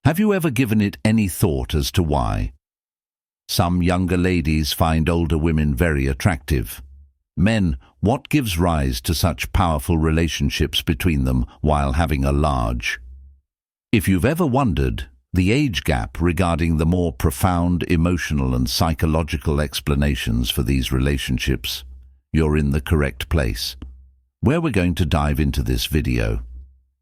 Have you ever given it any thought as to why? Some younger ladies find older women very attractive. Men, what gives rise to such powerful relationships between them while having a large? If you've ever wondered, the age gap regarding the more profound emotional and psychological explanations for these relationships, you're in the correct place. Where we're going to dive into this video.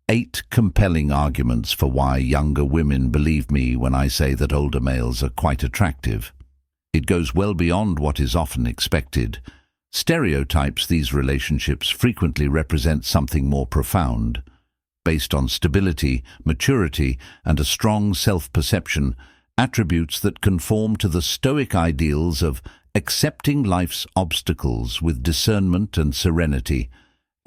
8 compelling arguments for why younger women believe me when I say that older males are quite attractive. It goes well beyond what is often expected. Stereotypes these relationships frequently represent something more profound. Based on stability, maturity, and a strong self-perception, attributes that conform to the Stoic ideals of accepting life's obstacles with discernment and serenity,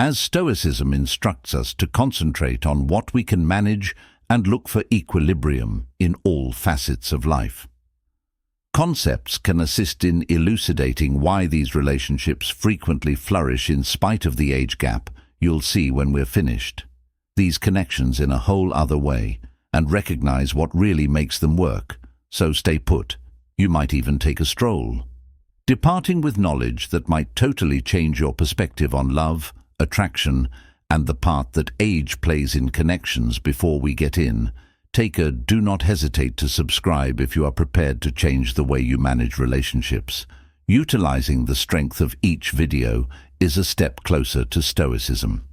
as Stoicism instructs us to concentrate on what we can manage and look for equilibrium in all facets of life. Concepts can assist in elucidating why these relationships frequently flourish in spite of the age gap. You'll see when we're finished these connections in a whole other way and recognize what really makes them work. So stay put. You might even take a stroll, departing with knowledge that might totally change your perspective on love, attraction, and the part that age plays in connections. Before we get in, do not hesitate to subscribe if you are prepared to change the way you manage relationships. Utilizing the strength of each video is a step closer to Stoicism,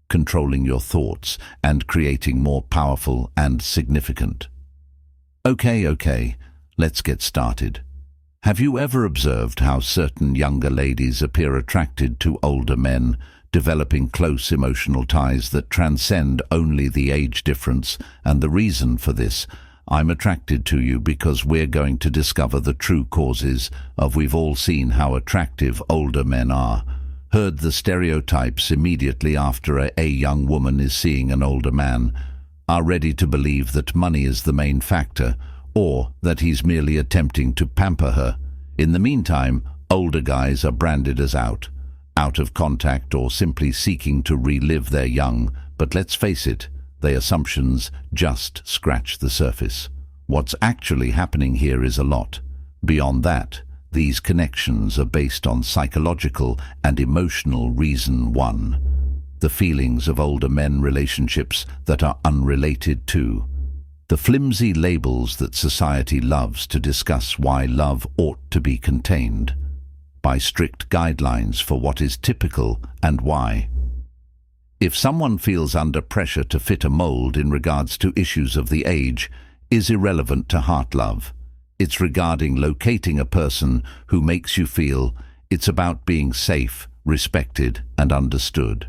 controlling your thoughts and creating more powerful and significant. Okay, let's get started. Have you ever observed how certain younger ladies appear attracted to older men, developing close emotional ties that transcend only the age difference? And the reason for this, I'm attracted to you because we're going to discover the true causes of. We've all seen how attractive older men are, heard the stereotypes immediately after a young woman is seeing an older man, are ready to believe that money is the main factor, or that he's merely attempting to pamper her. In the meantime, older guys are branded as out of contact, or simply seeking to relive their young. But let's face it, the assumptions just scratch the surface. What's actually happening here is a lot beyond that. These connections are based on psychological and emotional reason. 1. The feelings of older men relationships that are unrelated to the flimsy labels that society loves to discuss. Why love ought to be contained by strict guidelines for what is typical and why. If someone feels under pressure to fit a mold in regards to issues of the age, is irrelevant to heart love. It's regarding locating a person who makes you feel. It's about being safe, respected, and understood.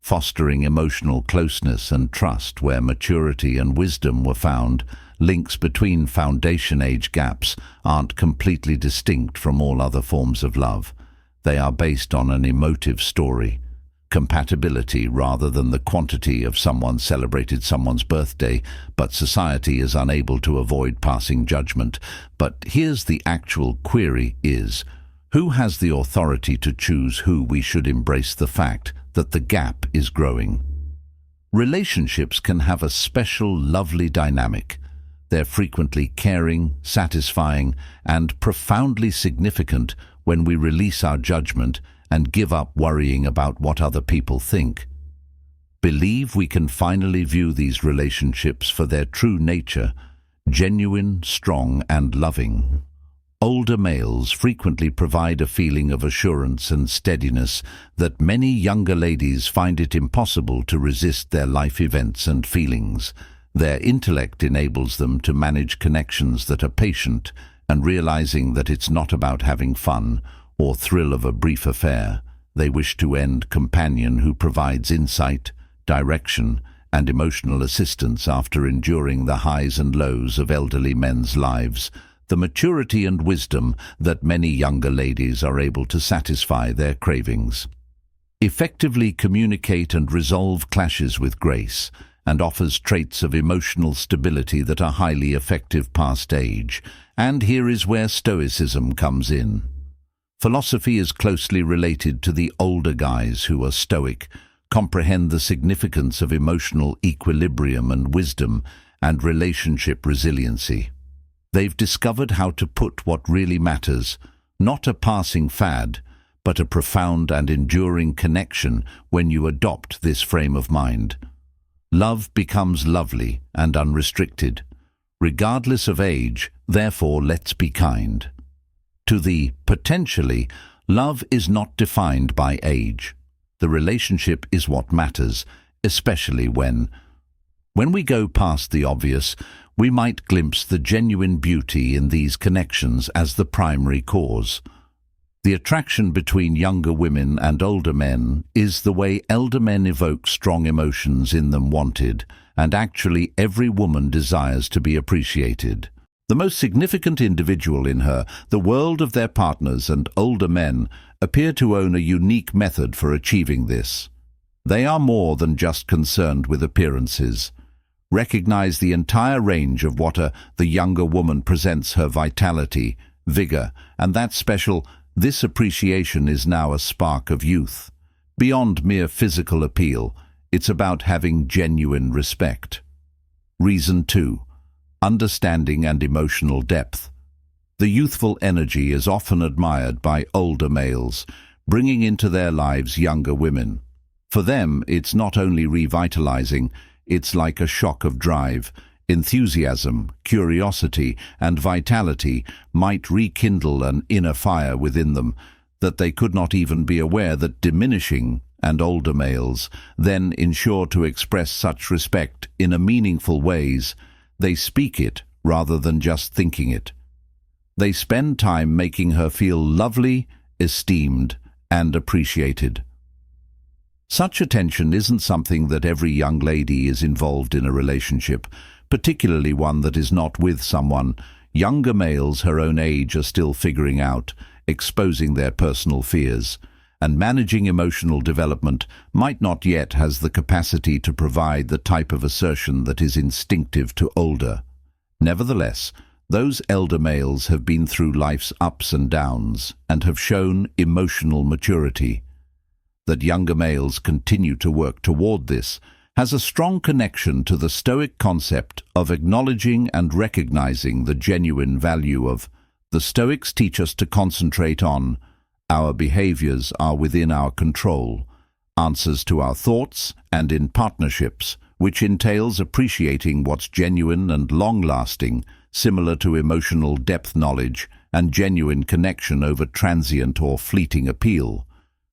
Fostering emotional closeness and trust where maturity and wisdom were found. Links between foundation age gaps aren't completely distinct from all other forms of love. They are based on an emotive story, compatibility rather than the quantity of someone celebrated someone's birthday, but society is unable to avoid passing judgment. But here's the actual query is, who has the authority to choose who we should embrace the fact that the gap is growing? Relationships can have a special, lovely dynamic. They're frequently caring, satisfying, and profoundly significant when we release our judgment and give up worrying about what other people think. Believe we can finally view these relationships for their true nature, genuine, strong, and loving. Older males frequently provide a feeling of assurance and steadiness that many younger ladies find it impossible to resist their life events and feelings. Their intellect enables them to manage connections that are patient and realizing that it's not about having fun or thrill of a brief affair. They wish to end companion who provides insight, direction, and emotional assistance after enduring the highs and lows of elderly men's lives. The maturity and wisdom that many younger ladies are able to satisfy their cravings, effectively communicate and resolve clashes with grace, and offers traits of emotional stability that are highly effective past age. And here is where Stoicism comes in. Philosophy is closely related to the older guys who are Stoic, comprehend the significance of emotional equilibrium and wisdom, and relationship resiliency. They've discovered how to put what really matters, not a passing fad, but a profound and enduring connection when you adopt this frame of mind. Love becomes lovely and unrestricted, regardless of age, therefore let's be kind. To the potentially, love is not defined by age. The relationship is what matters, especially when we go past the obvious, we might glimpse the genuine beauty in these connections as the primary cause. The attraction between younger women and older men is the way elder men evoke strong emotions in them wanted, and actually every woman desires to be appreciated. The most significant individual in her, the world of their partners and older men, appear to own a unique method for achieving this. They are more than just concerned with appearances. Recognize the entire range of what the younger woman presents: her vitality, vigor, and that special, this appreciation is now a spark of youth. Beyond mere physical appeal, it's about having genuine respect. Reason 2. Understanding and emotional depth. The youthful energy is often admired by older males, bringing into their lives younger women. For them, it's not only revitalizing, it's like a shock of drive. Enthusiasm, curiosity, and vitality might rekindle an inner fire within them that they could not even be aware that diminishing, and older males then ensure to express such respect in a meaningful ways. They speak it rather than just thinking it. They spend time making her feel lovely, esteemed, and appreciated. Such attention isn't something that every young lady is involved in a relationship, particularly one that is not with someone. Younger males her own age are still figuring out, exposing their personal fears, and managing emotional development might not yet has the capacity to provide the type of assertion that is instinctive to older. Nevertheless, those elder males have been through life's ups and downs and have shown emotional maturity. That younger males continue to work toward this has a strong connection to the Stoic concept of acknowledging and recognizing the genuine value of. The Stoics teach us to concentrate on our behaviors are within our control, answers to our thoughts, and in partnerships, which entails appreciating what's genuine and long-lasting, similar to emotional depth knowledge and genuine connection over transient or fleeting appeal.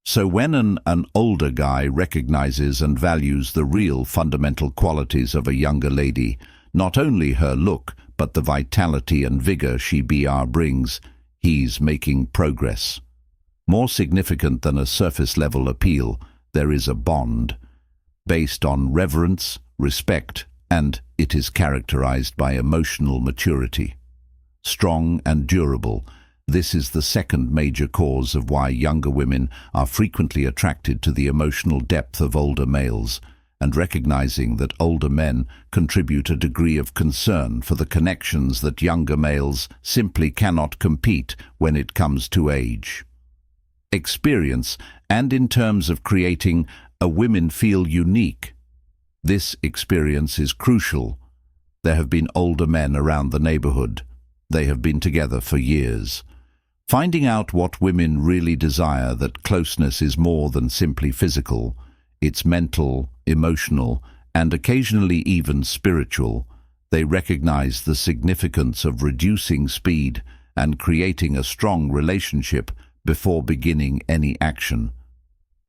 So when an older guy recognizes and values the real fundamental qualities of a younger lady, not only her look, but the vitality and vigor she brings, he's making progress. More significant than a surface-level appeal, there is a bond, based on reverence, respect, and it is characterized by emotional maturity. Strong and durable, this is the second major cause of why younger women are frequently attracted to the emotional depth of older males, and recognizing that older men contribute a degree of concern for the connections that younger males simply cannot compete when it comes to age. Experience, and in terms of creating a women feel unique. This experience is crucial. There have been older men around the neighborhood. They have been together for years. Finding out what women really desire, that closeness is more than simply physical. It's mental, emotional, and occasionally even spiritual. They recognize the significance of reducing speed and creating a strong relationship before beginning any action.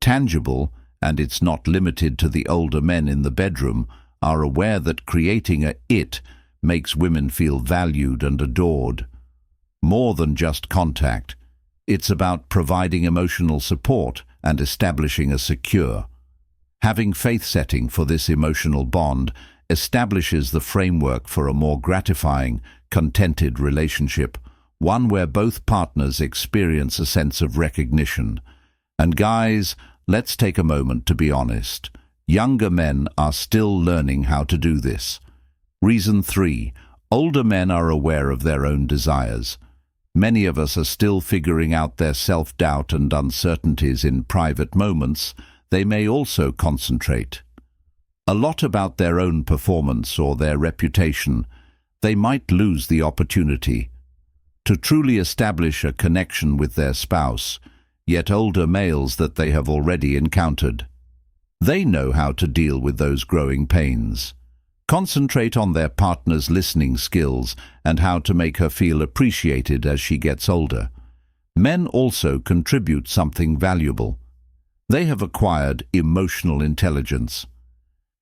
Tangible, and it's not limited to the older men in the bedroom, are aware that creating a it makes women feel valued and adored. More than just contact, it's about providing emotional support and establishing a secure. Having faith setting for this emotional bond establishes the framework for a more gratifying, contented relationship, one where both partners experience a sense of recognition. And guys, let's take a moment to be honest. Younger men are still learning how to do this. Reason 3. Older men are aware of their own desires. Many of us are still figuring out their self-doubt and uncertainties in private moments. They may also concentrate. a lot about their own performance or their reputation, they might lose the opportunity to truly establish a connection with their spouse, yet older males that they have already encountered. They know how to deal with those growing pains. Concentrate on their partner's listening skills and how to make her feel appreciated as she gets older. Men also contribute something valuable. They have acquired emotional intelligence.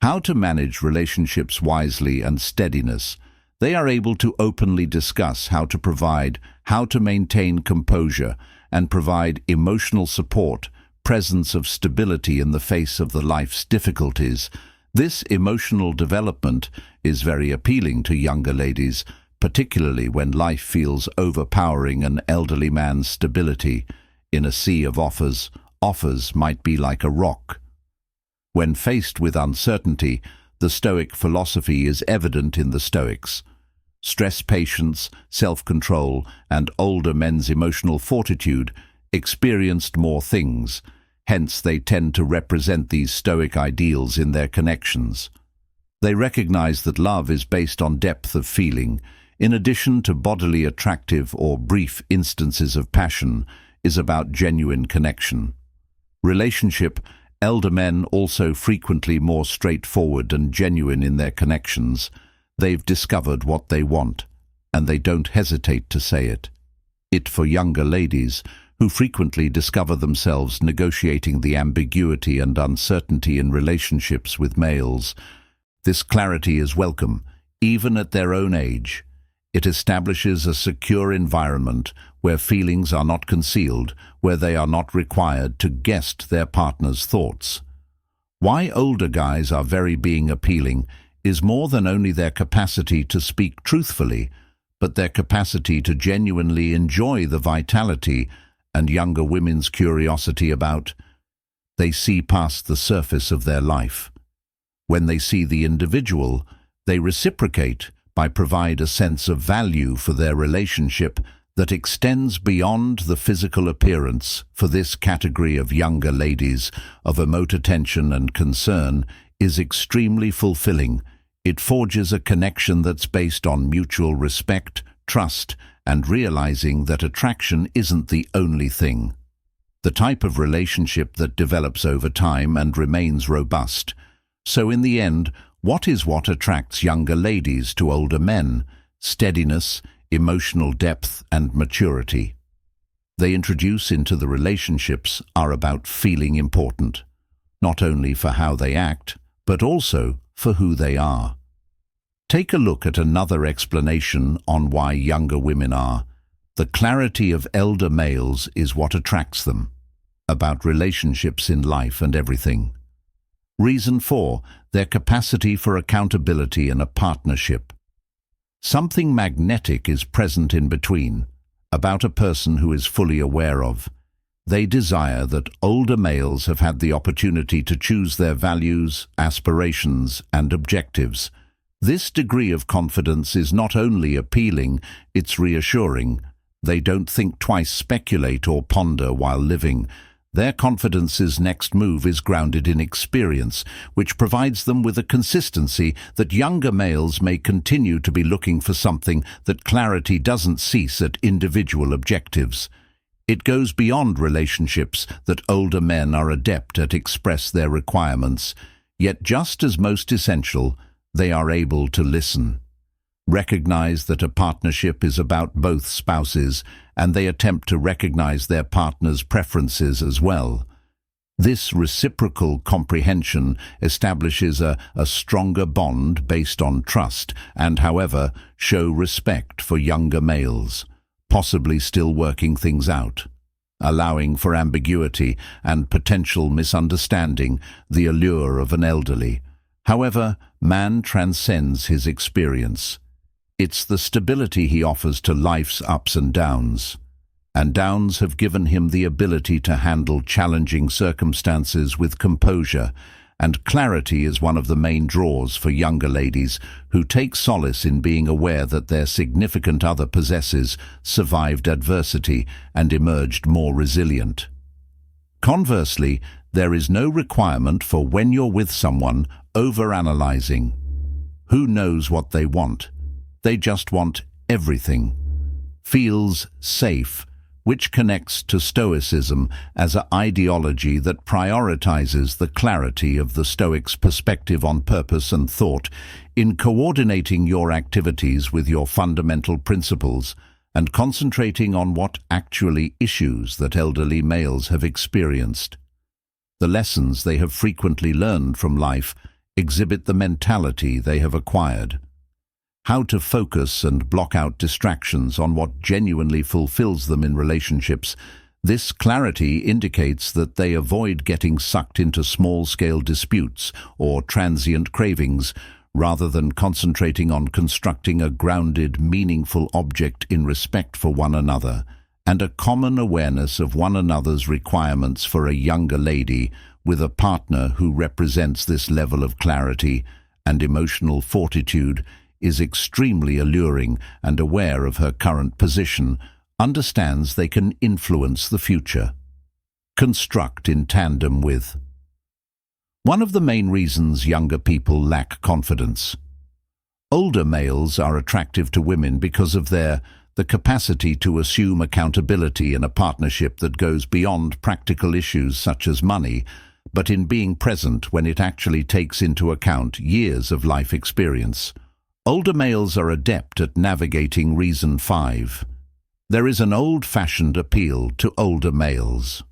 How to manage relationships wisely and steadiness. They are able to openly discuss how to provide, how to maintain composure, and provide emotional support, presence of stability in the face of the life's difficulties. This emotional development is very appealing to younger ladies, particularly when life feels overpowering. An elderly man's stability in a sea of offers might be like a rock. When faced with uncertainty, the Stoic philosophy is evident in the Stoics. Stress patience, self-control, and older men's emotional fortitude experienced more things. Hence, they tend to represent these Stoic ideals in their connections. They recognize that love is based on depth of feeling, in addition to bodily attractive or brief instances of passion, is about genuine connection. Relationship. Elder men also frequently more straightforward and genuine in their connections. They've discovered what they want, and they don't hesitate to say it. It for younger ladies, who frequently discover themselves negotiating the ambiguity and uncertainty in relationships with males. This clarity is welcome, even at their own age. It establishes a secure environment where feelings are not concealed, where they are not required to guess their partner's thoughts. Why older guys are very being appealing is more than only their capacity to speak truthfully, but their capacity to genuinely enjoy the vitality and younger women's curiosity about. They see past the surface of their life. When they see the individual, they reciprocate by provide a sense of value for their relationship that extends beyond the physical appearance. For this category of younger ladies, of remote attention and concern is extremely fulfilling. It forges a connection that's based on mutual respect, trust, and realizing that attraction isn't the only thing. The type of relationship that develops over time and remains robust. So in the end, what attracts younger ladies to older men? Steadiness, emotional depth, and maturity. They introduce into the relationships are about feeling important, not only for how they act, but also for who they are. Take a look at another explanation on why younger women are. The clarity of elder males is what attracts them, about relationships in life and everything. Reason 4, their capacity for accountability in a partnership. Something magnetic is present in between, about a person who is fully aware of. They desire that older males have had the opportunity to choose their values, aspirations, and objectives. This degree of confidence is not only appealing, it's reassuring. They don't think twice, speculate, or ponder while living. Their confidence's next move is grounded in experience, which provides them with a consistency that younger males may continue to be looking for. Something that clarity doesn't cease at individual objectives. It goes beyond relationships that older men are adept at express their requirements, yet just as most essential, they are able to listen. Recognize that a partnership is about both spouses, and they attempt to recognize their partner's preferences as well. This reciprocal comprehension establishes a stronger bond based on trust and, however, show respect for younger males, possibly still working things out, allowing for ambiguity and potential misunderstanding, the allure of an elderly. However, man transcends his experience. It's the stability he offers to life's ups and downs have given him the ability to handle challenging circumstances with composure, and clarity is one of the main draws for younger ladies who take solace in being aware that their significant other possesses survived adversity and emerged more resilient. Conversely, there is no requirement for when you're with someone, overanalyzing. Who knows what they want? They just want everything. Feels safe, which connects to Stoicism as an ideology that prioritizes the clarity of the Stoics' perspective on purpose and thought in coordinating your activities with your fundamental principles and concentrating on what actually issues that elderly males have experienced. The lessons they have frequently learned from life exhibit the mentality they have acquired. How to focus and block out distractions on what genuinely fulfills them in relationships. This clarity indicates that they avoid getting sucked into small-scale disputes or transient cravings, rather than concentrating on constructing a grounded, meaningful object in respect for one another, and a common awareness of one another's requirements. For a younger lady with a partner who represents this level of clarity and emotional fortitude is extremely alluring and aware of her current position, understands they can influence the future. Construct in tandem with. One of the main reasons younger people lack confidence. Older males are attractive to women because of the capacity to assume accountability in a partnership that goes beyond practical issues such as money, but in being present when it actually takes into account years of life experience. Older males are adept at navigating reason 5. There is an old-fashioned appeal to older males.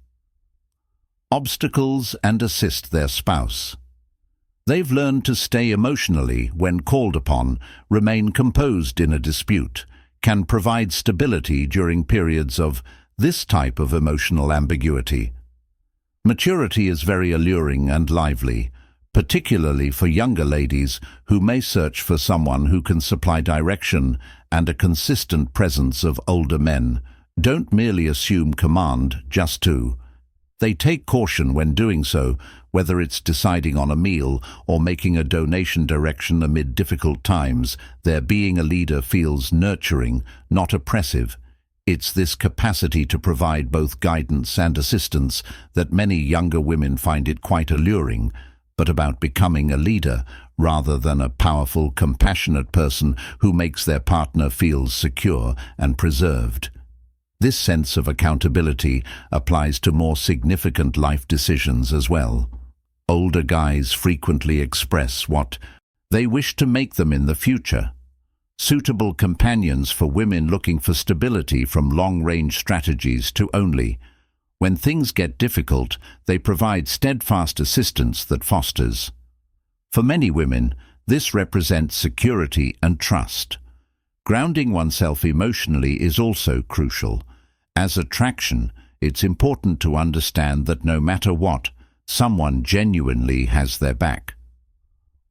Obstacles and assist their spouse. They've learned to stay emotionally when called upon, remain composed in a dispute, can provide stability during periods of this type of emotional ambiguity. Maturity is very alluring and lively, particularly for younger ladies who may search for someone who can supply direction and a consistent presence of older men. Don't merely assume command just to. They take caution when doing so, whether it's deciding on a meal or making a donation direction amid difficult times. Their being a leader feels nurturing, not oppressive. It's this capacity to provide both guidance and assistance that many younger women find it quite alluring, but about becoming a leader rather than a powerful, compassionate person who makes their partner feel secure and preserved. This sense of accountability applies to more significant life decisions as well. Older guys frequently express what they wish to make them in the future. Suitable companions for women looking for stability, from long-range strategies to only when things get difficult, they provide steadfast assistance that fosters. For many women, this represents security and trust. Grounding oneself emotionally is also crucial. As attraction, it's important to understand that no matter what, someone genuinely has their back.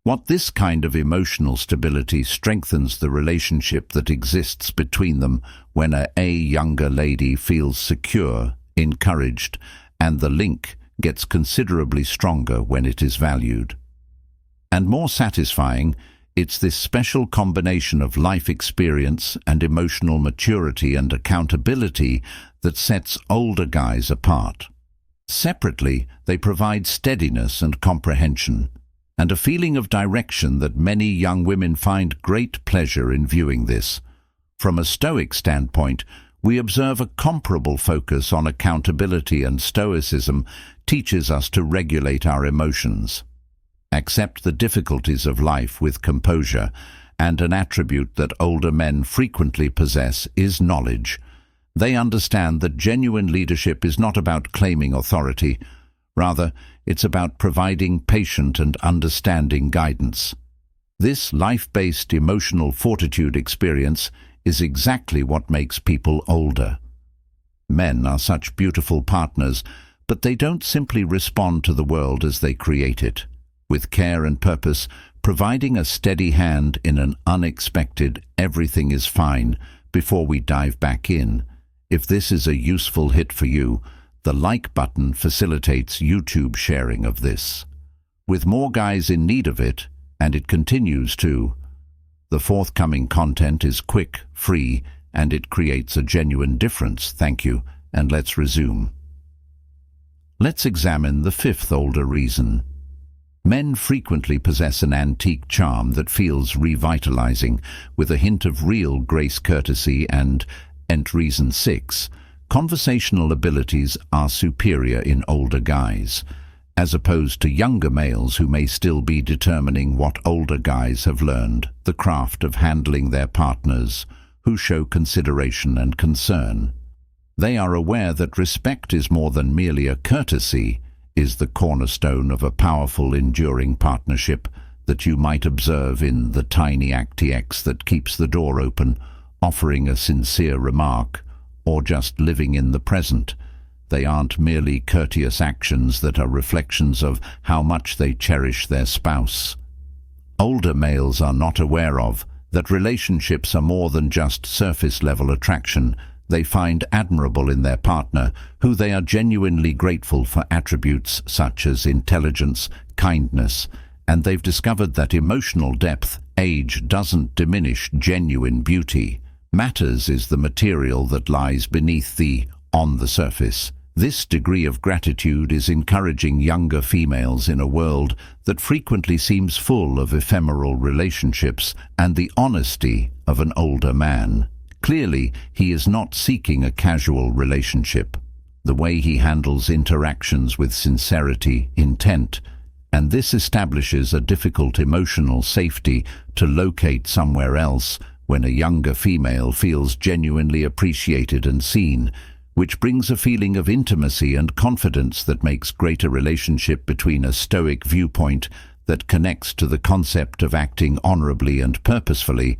What this kind of emotional stability strengthens the relationship that exists between them when a younger lady feels secure, encouraged, and the link gets considerably stronger when it is valued. And more satisfying, it's this special combination of life experience and emotional maturity and accountability that sets older guys apart. Separately, they provide steadiness and comprehension, and a feeling of direction that many young women find great pleasure in viewing this. From a Stoic standpoint, we observe a comparable focus on accountability, and Stoicism teaches us to regulate our emotions, accept the difficulties of life with composure, and an attribute that older men frequently possess is knowledge. They understand that genuine leadership is not about claiming authority. Rather, it's about providing patient and understanding guidance. This life-based emotional fortitude experience is exactly what makes people older. Men are such beautiful partners, but they don't simply respond to the world as they create it. With care and purpose, providing a steady hand in an unexpected "everything is fine" before we dive back in. If this is a useful hit for you, the like button facilitates YouTube sharing of this, with more guys in need of it, and it continues to. The forthcoming content is quick, free, and it creates a genuine difference. Thank you, and let's resume. Let's examine the fifth older reason. Men frequently possess an antique charm that feels revitalizing, with a hint of real grace, courtesy, and reason 6. Conversational abilities are superior in older guys, as opposed to younger males who may still be determining what older guys have learned, the craft of handling their partners, who show consideration and concern. They are aware that respect is more than merely a courtesy, is the cornerstone of a powerful, enduring partnership that you might observe in the tiny actx that keeps the door open, offering a sincere remark, or just living in the present. They aren't merely courteous actions that are reflections of how much they cherish their spouse. Older males are not aware of that relationships are more than just surface-level attraction. They find admirable in their partner, who they are genuinely grateful for attributes such as intelligence, kindness, and they've discovered that emotional depth, age, doesn't diminish genuine beauty. Matters is the material that lies beneath the on the surface. This degree of gratitude is encouraging younger females in a world that frequently seems full of ephemeral relationships and the honesty of an older man. Clearly, he is not seeking a casual relationship. The way he handles interactions with sincerity, intent, and this establishes a difficult emotional safety to locate somewhere else when a younger female feels genuinely appreciated and seen, which brings a feeling of intimacy and confidence that makes greater relationship between a Stoic viewpoint that connects to the concept of acting honorably and purposefully.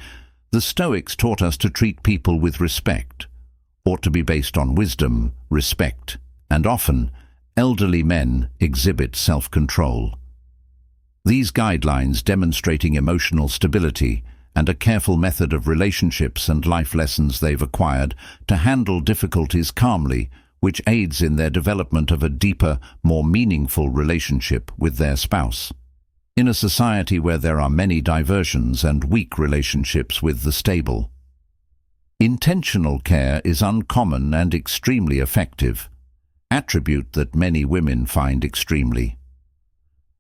The Stoics taught us to treat people with respect, ought to be based on wisdom, respect, and often, elderly men exhibit self-control. These guidelines demonstrating emotional stability and a careful method of relationships and life lessons they've acquired to handle difficulties calmly, which aids in their development of a deeper, more meaningful relationship with their spouse. In a society where there are many diversions and weak relationships with the stable, intentional care is uncommon and extremely effective, attribute that many women find extremely.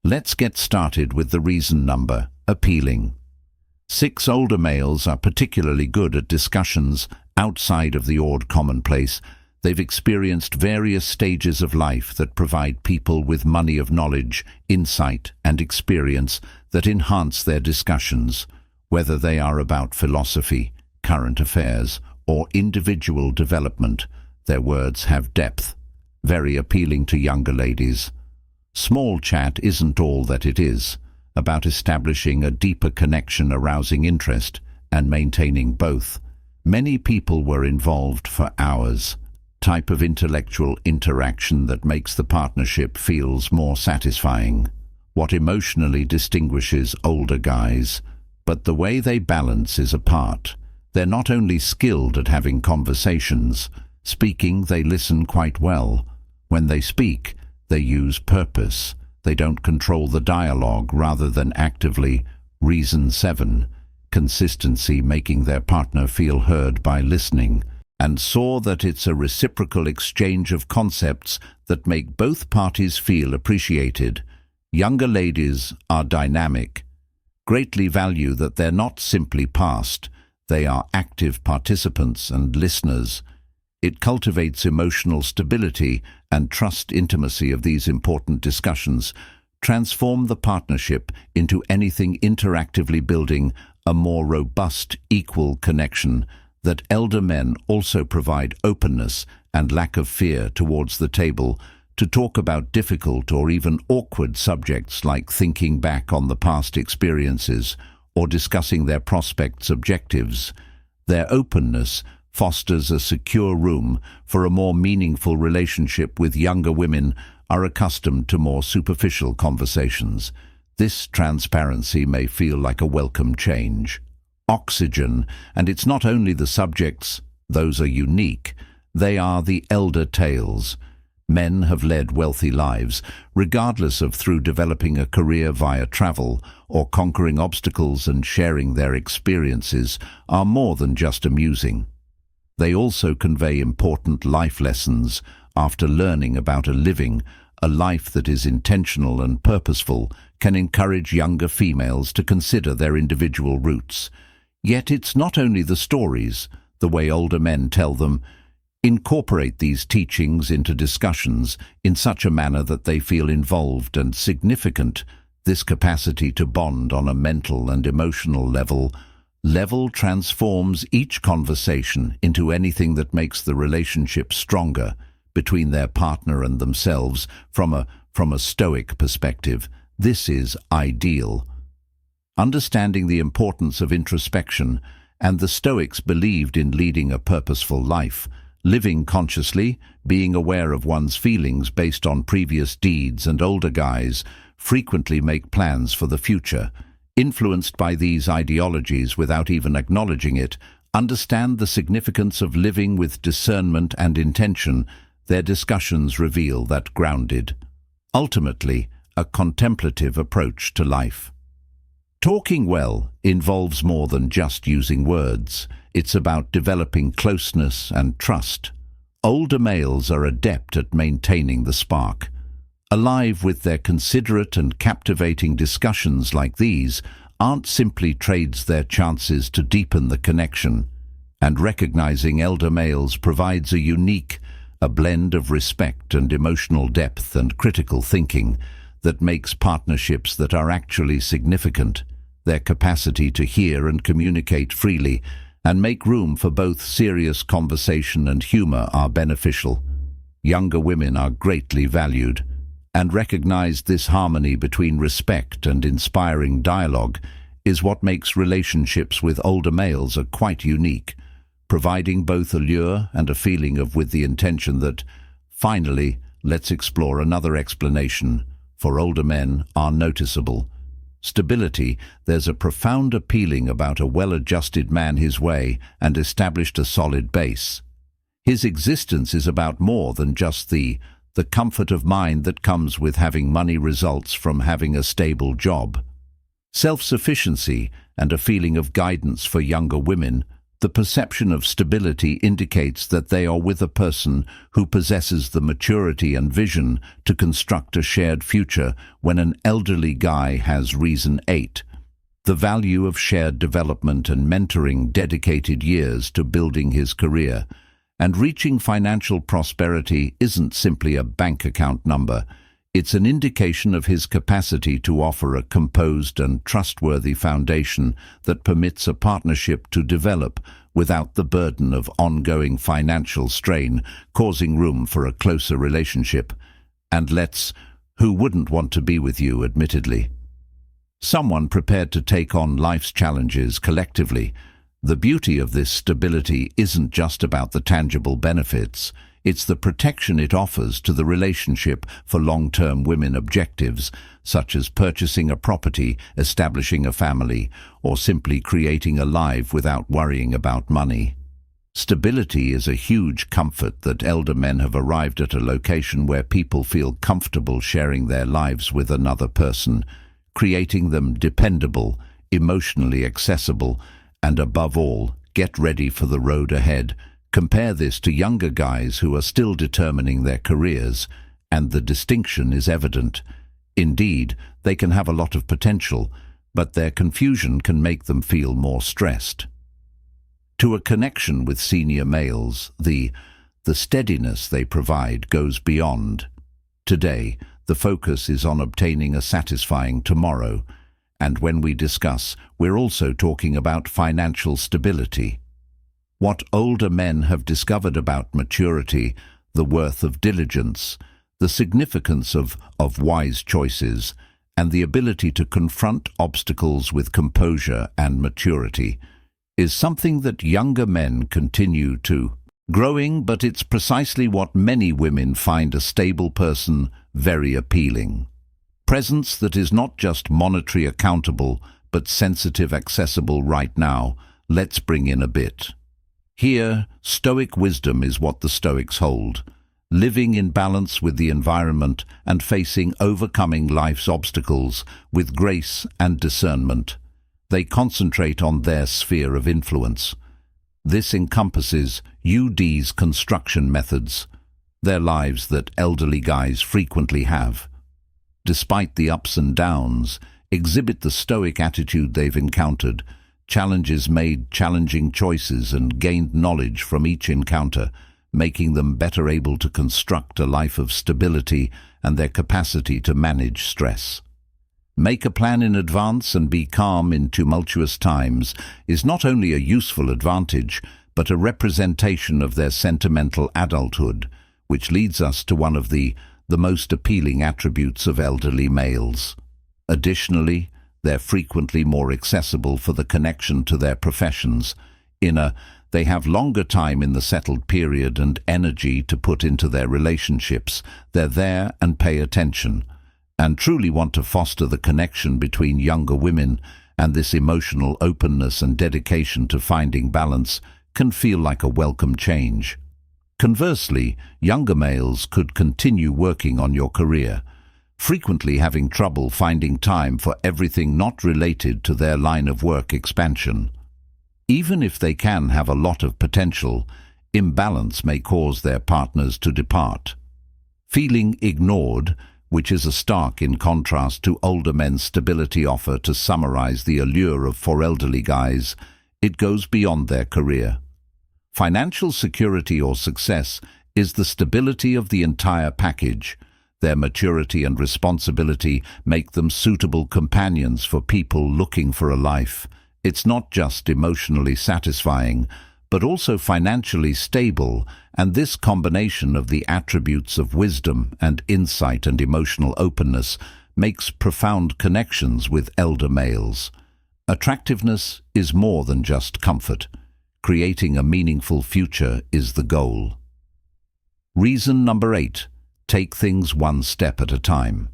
Let's get started with the reason number, appealing. 6 older males are particularly good at discussions outside of the odd commonplace. They've experienced various stages of life that provide people with money of knowledge, insight, and experience that enhance their discussions, whether they are about philosophy, current affairs, or individual development. Their words have depth, very appealing to younger ladies. Small chat isn't all that it is, about establishing a deeper connection, arousing interest, and maintaining both. Many people were involved for hours. Type of intellectual interaction that makes the partnership feels more satisfying. What emotionally distinguishes older guys, but the way they balance is apart. They're not only skilled at having conversations. Speaking, they listen quite well. When they speak, they use purpose. They don't control the dialogue rather than actively. Reason 7. Consistency, making their partner feel heard by listening, and saw that it's a reciprocal exchange of concepts that make both parties feel appreciated. Younger ladies are dynamic, greatly value that they're not simply passed, they are active participants and listeners. It cultivates emotional stability and trust. Intimacy of these important discussions transform the partnership into anything interactively building a more robust, equal connection. That elder men also provide openness and lack of fear towards the table to talk about difficult or even awkward subjects like thinking back on the past experiences or discussing their prospects' objectives. Their openness fosters a secure room for a more meaningful relationship with younger women are accustomed to more superficial conversations. This transparency may feel like a welcome change. Oxygen, and it's not only the subjects, those are unique, they are the elder tales. Men have led wealthy lives, regardless of through developing a career via travel or conquering obstacles, and sharing their experiences are more than just amusing. They also convey important life lessons after learning about a living, a life that is intentional and purposeful, can encourage younger females to consider their individual roots. Yet it's not only the stories, the way older men tell them. Incorporate these teachings into discussions in such a manner that they feel involved and significant. This capacity to bond on a mental and emotional level transforms each conversation into anything that makes the relationship stronger between their partner and themselves. From a Stoic perspective, this is ideal. Understanding the importance of introspection, and the Stoics believed in leading a purposeful life, living consciously, being aware of one's feelings based on previous deeds, and older guys frequently make plans for the future. Influenced by these ideologies without even acknowledging it, understand the significance of living with discernment and intention. Their discussions reveal that grounded, ultimately, a contemplative approach to life. Talking well involves more than just using words. It's about developing closeness and trust. Older males are adept at maintaining the spark. Alive with their considerate and captivating discussions like these aren't simply trades their chances to deepen the connection. And recognizing elder males provides a blend of respect and emotional depth and critical thinking that makes partnerships that are actually significant. Their capacity to hear and communicate freely and make room for both serious conversation and humor are beneficial. Younger women are greatly valued, and recognize this harmony between respect and inspiring dialogue is what makes relationships with older males are quite unique, providing both allure and a feeling of with the intention that, finally, let's explore another explanation for older men are noticeable. Stability. There's a profound appealing about a well-adjusted man his way and established a solid base. His existence is about more than just the comfort of mind that comes with having money results from having a stable job. Self-sufficiency and a feeling of guidance for younger women. The perception of stability indicates that they are with a person who possesses the maturity and vision to construct a shared future when an elderly guy has reason 8. The value of shared development and mentoring, dedicated years to building his career. And reaching financial prosperity isn't simply a bank account number. It's an indication of his capacity to offer a composed and trustworthy foundation that permits a partnership to develop without the burden of ongoing financial strain, causing room for a closer relationship. And who wouldn't want to be with you, admittedly? Someone prepared to take on life's challenges collectively. The beauty of this stability isn't just about the tangible benefits. It's the protection it offers to the relationship for long-term women objectives, such as purchasing a property, establishing a family, or simply creating a life without worrying about money. Stability is a huge comfort that elder men have arrived at a location where people feel comfortable sharing their lives with another person, creating them dependable, emotionally accessible, and above all, get ready for the road ahead. Compare this to younger guys who are still determining their careers, and the distinction is evident. Indeed, they can have a lot of potential, but their confusion can make them feel more stressed. To a connection with senior males, the steadiness they provide goes beyond. Today, the focus is on obtaining a satisfying tomorrow, and when we discuss, we're also talking about financial stability. What older men have discovered about maturity, the worth of diligence, the significance of wise choices, and the ability to confront obstacles with composure and maturity, is something that younger men continue to growing, but it's precisely what many women find a stable person very appealing. Presence that is not just monetary accountable, but sensitive accessible right now. Let's bring in a bit. Here, Stoic wisdom is what the Stoics hold, living in balance with the environment and overcoming life's obstacles with grace and discernment. They concentrate on their sphere of influence. This encompasses UD's construction methods, their lives that elderly guys frequently have. Despite the ups and downs, exhibit the stoic attitude they've encountered, challenges made, challenging choices, and gained knowledge from each encounter, making them better able to construct a life of stability and their capacity to manage stress. Make a plan in advance and be calm in tumultuous times is not only a useful advantage, but a representation of their sentimental adulthood, which leads us to one of the most appealing attributes of elderly males. Additionally, they're frequently more accessible for the connection to their professions. They have longer time in the settled period and energy to put into their relationships. They're there and pay attention, and truly want to foster the connection between younger women, and this emotional openness and dedication to finding balance can feel like a welcome change. Conversely, younger males could continue working on your career, frequently having trouble finding time for everything not related to their line of work expansion. Even if they can have a lot of potential, imbalance may cause their partners to depart. Feeling ignored, which is a stark in contrast to older men's stability offer. To summarize the allure for elderly guys, it goes beyond their career. Financial security or success is the stability of the entire package. Their maturity and responsibility make them suitable companions for people looking for a life. It's not just emotionally satisfying, but also financially stable, and this combination of the attributes of wisdom and insight and emotional openness makes profound connections with elder males. Attractiveness is more than just comfort. Creating a meaningful future is the goal. Reason number 8. Take things one step at a time.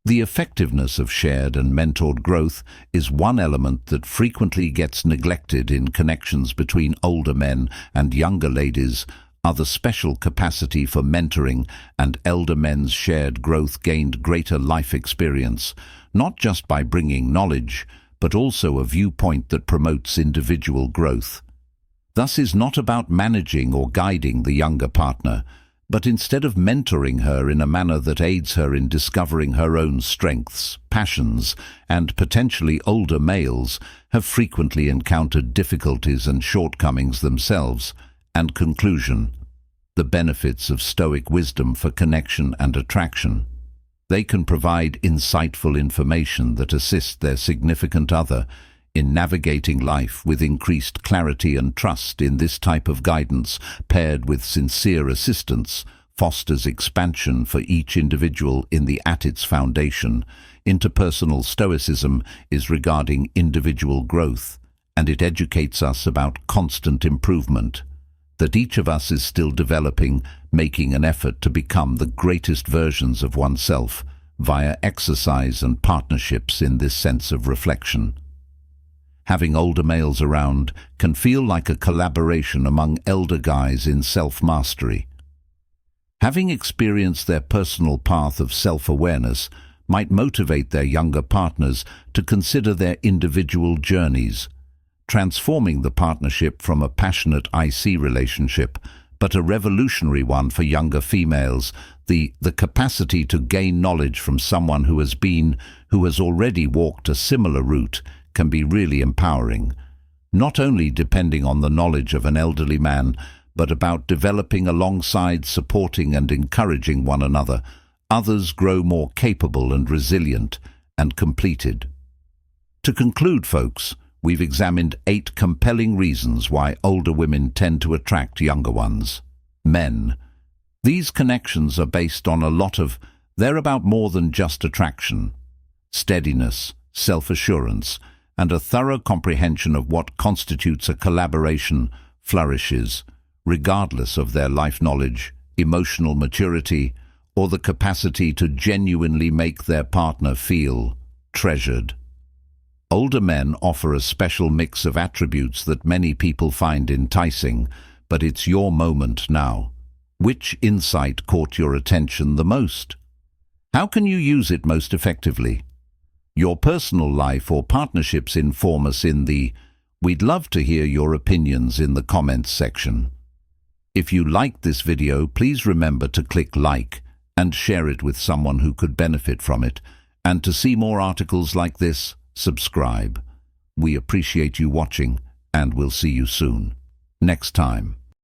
The effectiveness of shared and mentored growth is one element that frequently gets neglected in connections between older men and younger ladies. The special capacity for mentoring and elder men's shared growth gained greater life experience, not just by bringing knowledge, but also a viewpoint that promotes individual growth. Thus is not about managing or guiding the younger partner, but instead of mentoring her in a manner that aids her in discovering her own strengths, passions, and potentially older males have frequently encountered difficulties and shortcomings themselves. And conclusion, the benefits of Stoic wisdom for connection and attraction. They can provide insightful information that assists their significant other in navigating life with increased clarity and trust. In this type of guidance, paired with sincere assistance, fosters expansion for each individual at its foundation. Interpersonal Stoicism is regarding individual growth, and it educates us about constant improvement, that each of us is still developing, making an effort to become the greatest versions of oneself via exercise and partnerships. In this sense of reflection, having older males around can feel like a collaboration among elder guys in self-mastery. Having experienced their personal path of self-awareness might motivate their younger partners to consider their individual journeys, transforming the partnership from a passionate IC relationship, but a revolutionary one for younger females. The capacity to gain knowledge from someone who has already walked a similar route can be really empowering, not only depending on the knowledge of an elderly man, but about developing alongside, supporting and encouraging one another. Others grow more capable and resilient and completed. To conclude, folks, we've examined 8 compelling reasons why older women tend to attract younger ones. Men. These connections are based on they're about more than just attraction. Steadiness, self-assurance, and a thorough comprehension of what constitutes a collaboration flourishes, regardless of their life knowledge, emotional maturity, or the capacity to genuinely make their partner feel treasured. Older men offer a special mix of attributes that many people find enticing, but it's your moment now. Which insight caught your attention the most? How can you use it most effectively? Your personal life or partnerships inform us We'd love to hear your opinions in the comments section. If you liked this video, please remember to click like and share it with someone who could benefit from it. And to see more articles like this, subscribe. We appreciate you watching, and we'll see you soon. Next time.